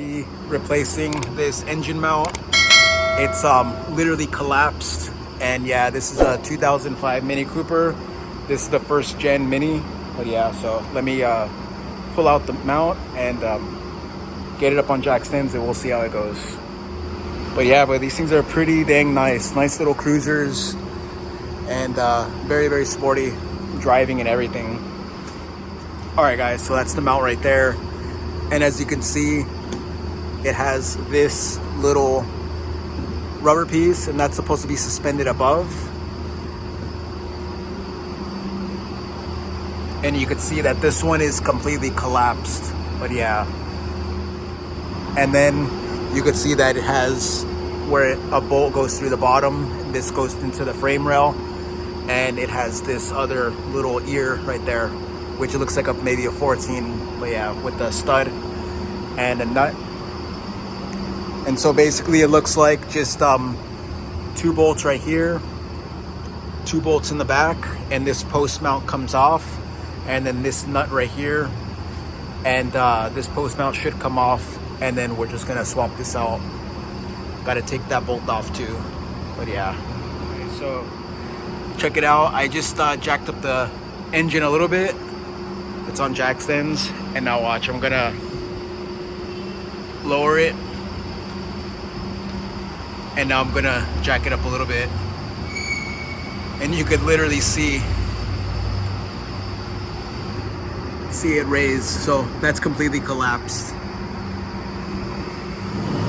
be replacing this engine mount. It's literally collapsed. And yeah, this is a 2005 Mini Cooper. This is the first gen Mini. But yeah, so let me pull out the mount and get it up on jack stands, and we'll see how it goes. But yeah, but these things are pretty dang nice. Nice little cruisers, and very, very sporty driving and everything. All right, guys, so that's the mount right there. And as you can see, it has this little rubber piece, and that's supposed to be suspended above. And you can see that this one is completely collapsed, but yeah. And then you could see that it has where a bolt goes through the bottom, and this goes into the frame rail, and it has this other little ear right there, which looks like maybe a 14, but yeah, with the stud and a nut. And so basically it looks like just 2 bolts right here, 2 bolts in the back, and this post mount comes off, and then this nut right here, and this post mount should come off, and then we're just gonna swap this out. Gotta take that bolt off too, but yeah. Okay, so check it out. I just jacked up the engine a little bit. It's on jack stands, and now watch, I'm gonna lower it, and now I'm gonna jack it up a little bit, and you could literally see it raise. So that's completely collapsed.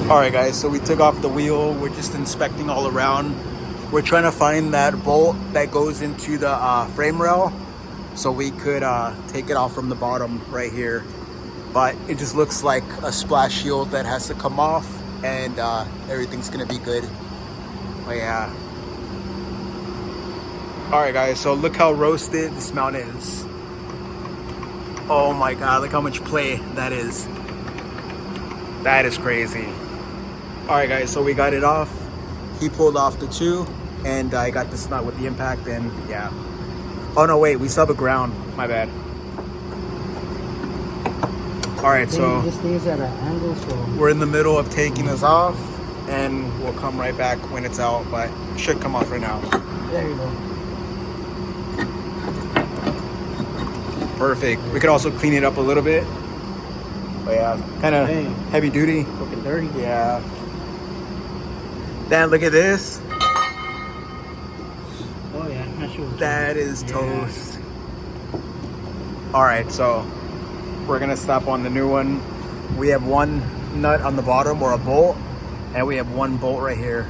All right, guys, so we took off the wheel. We're just inspecting all around. We're trying to find that bolt that goes into the frame rail, so we could take it off from the bottom right here. But it just looks like a splash shield that has to come off, and everything's gonna be good. But yeah. All right, guys, so look how roasted this mount is. Oh my God, look how much play that is. That is crazy. All right, guys, so we got it off. He pulled off the 2, and I got this nut with the impact, and yeah. Oh no, wait, we still have a ground, my bad. All right, so this thing is at an angle, so we're in the middle of taking this off, and we'll come right back when it's out, but it should come off right now. There you go. Perfect. We could also clean it up a little bit. But yeah, kind of heavy duty. Looking dirty. Yeah. Dan, look at this. Oh yeah, I'm not sure. That is toast. All right, so we're gonna stop on the new one. We have 1 nut on the bottom, or a bolt, and we have 1 bolt right here.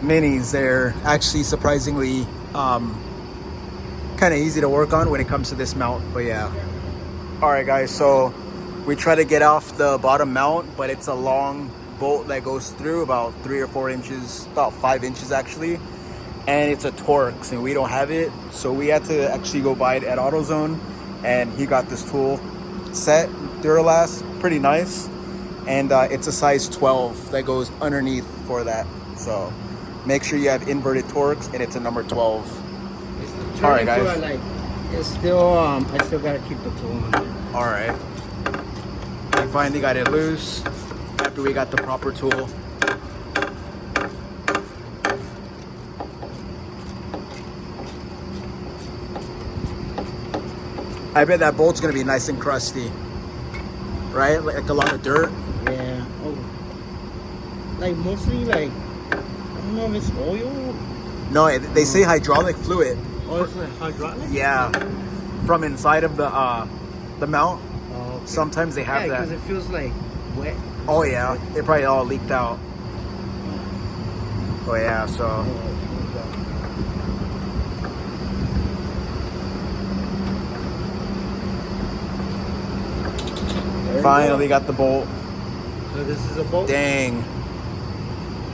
Minis, they're actually surprisingly kind of easy to work on when it comes to this mount, but yeah. All right, guys, so we try to get off the bottom mount, but it's a long bolt that goes through about 3 or 4 inches, about 5 inches actually, and it's a torx, and we don't have it, so we had to actually go buy it at AutoZone, and he got this tool set, Duralast, pretty nice, and it's a size 12 that goes underneath for that. So make sure you have inverted torx, and it's a number 12. All right, guys. It's still I still gotta keep the tool on there. All right. We finally got it loose after we got the proper tool. I bet that bolt's gonna be nice and crusty, right? Like a lot of dirt. Yeah. Oh. Like mostly like, I don't know if it's oil. No, they say hydraulic fluid. Oh, it's like hydraulic? Yeah, from inside of the mount. Oh, okay. Sometimes they have that. Because it feels like wet. Oh yeah, it probably all leaked out. Oh yeah, so. Finally got the bolt. So this is a bolt? Dang.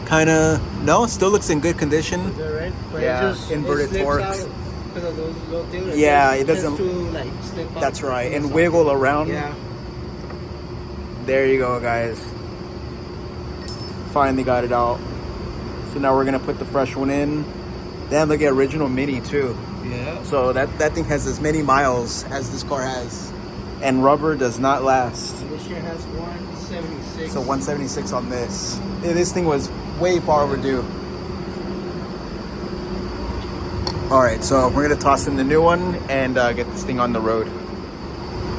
Kinda, no, still looks in good condition. Is that right? But yeah, it just, inverted torx. Because of those little things. Yeah, it doesn't. To, like, slip out. That's right, and wiggle around. Yeah. There you go, guys. Finally got it out. So now we're gonna put the fresh one in. Damn, look at original Mini too. Yeah. So that thing has as many miles as this car has, and rubber does not last. This year has 176. 176. So 176 on this. Yeah, this thing was way far overdue. All right, so we're gonna toss in the new one and get this thing on the road.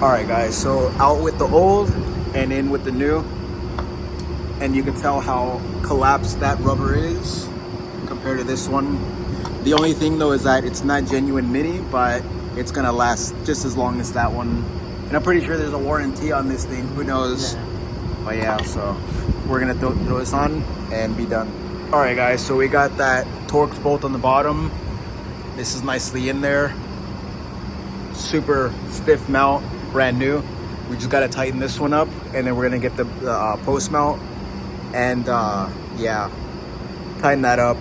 All right, guys, so out with the old and in with the new. And you can tell how collapsed that rubber is compared to this one. The only thing though is that it's not genuine mini, but it's gonna last just as long as that one. And I'm pretty sure there's a warranty on this thing, who knows? Yeah. But yeah, so we're gonna throw this on and be done. All right, guys, so we got that Torx bolt on the bottom. This is nicely in there. Super stiff mount, brand new. We just gotta tighten this one up, and then we're gonna get the post mount and yeah, tighten that up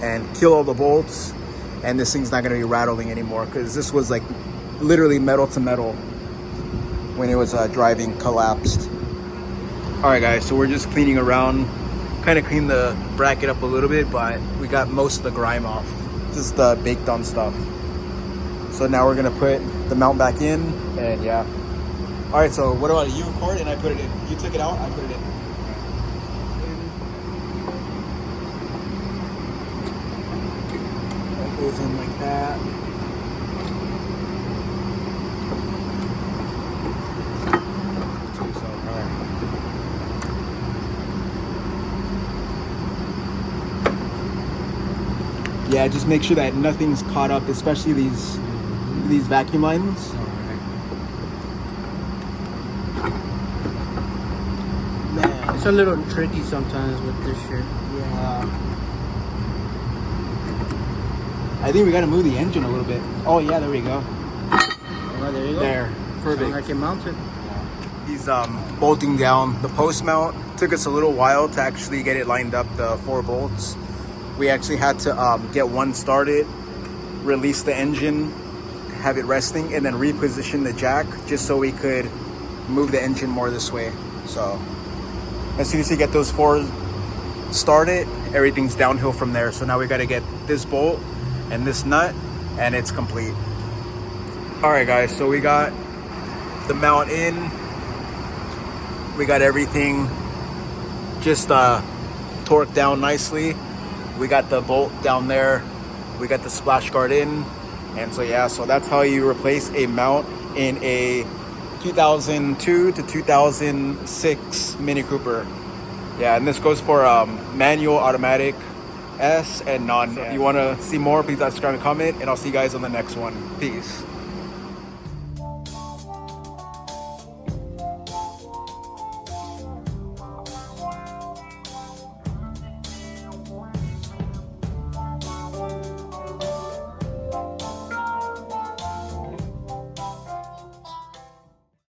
and kill all the bolts. And this thing's not gonna be rattling anymore, because this was like literally metal to metal when it was driving, collapsed. All right, guys, so we're just cleaning around, kind of clean the bracket up a little bit, but we got most of the grime off, just baked on stuff. So now we're gonna put the mount back in, and yeah. All right, so what about you record and I put it in? You took it out, I put it in. That goes in like that. Yeah, just make sure that nothing's caught up, especially these vacuum lines. Man, it's a little tricky sometimes with this shit. Yeah. I think we gotta move the engine a little bit. Oh yeah, there we go. Oh, there you go. There, perfect. I can mount it. He's bolting down the post mount. Took us a little while to actually get it lined up, the 4 bolts. We actually had to get one started, release the engine, have it resting, and then reposition the jack just so we could move the engine more this way. So as soon as you get those 4 started, everything's downhill from there. So now we got to get this bolt and this nut, and it's complete. All right, guys, so we got the mount in. We got everything just torqued down nicely. We got the bolt down there. We got the splash guard in. And so yeah, so that's how you replace a mount in a 2002 to 2006 Mini Cooper. Yeah, and this goes for manual, automatic, S, and non. So if you want to see more, please subscribe and comment, and I'll see you guys on the next one. Peace.